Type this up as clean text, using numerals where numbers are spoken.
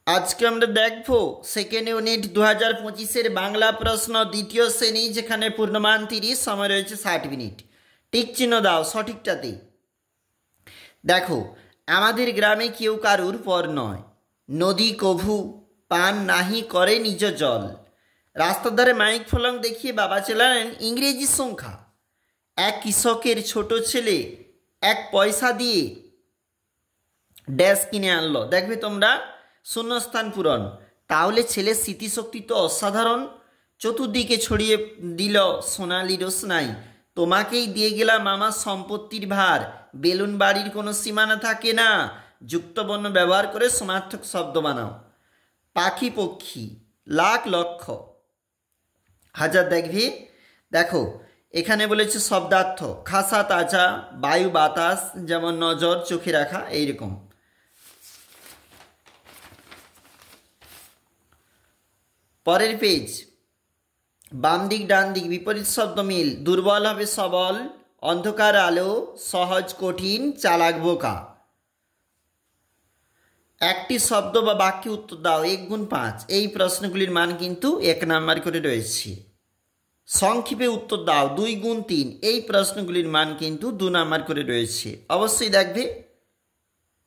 আজকে আমরা দেখব সেকেন্ড ইউনিট 2025-এর বাংলা প্রশ্ন দ্বিতীয় শ্রেণী, যেখানে পূর্ণমান 30, সময় রয়েছে 60 মিনিট। টিক চিহ্ন দাও সঠিকটাতে। দেখো, আমাদের গ্রামে কেউ কারুর পর নয়, নদী কভু পান নাহি করে নিজ জল। রাস্তার ধারে মাইক ফলক দেখিয়ে বাবা চালালেন ইংরেজি সংখ্যা। এক কৃষকের ছোট ছেলে 1 পয়সা দিয়ে ড্যাশ কিনে আনলো। দেখবে তোমরা শূন্যস্থান পূরণ। তাহলে ছেলের স্মৃতিশক্তি তো অসাধারণ। চতুর্দিকে ছড়িয়ে দিল সোনালি রোশনাই। তোমাকেই দিয়ে গেলাম আমার সম্পত্তির ভার। বেলুন বাড়ির কোনো সীমানা থাকে না। যুক্তবর্ণ ব্যবহার করে সমার্থক শব্দ বানাও। পাখি পক্ষী লাখ লক্ষ হাজার। দেখবি, দেখো এখানে বলেছে শব্দার্থ খাসা তাজা, বায়ু বাতাস, যেমন নজর চোখে রাখা, এইরকম। পরের পেজ, বাম দিক ডান দিক বিপরীত শব্দ মিল। দুর্বল হবে সবল, অন্ধকার আলো, সহজ কঠিন, চালাক বোকা। একটি শব্দ বা বাক্যে উত্তর দাও 1 গুণ 5। এই প্রশ্নগুলির মান কিন্তু 1 নাম্বার করে রয়েছে। সংক্ষেপে উত্তর দাও 2 গুণ 3। এই প্রশ্নগুলির মান কিন্তু 2 নাম্বার করে রয়েছে। অবশ্যই দেখবে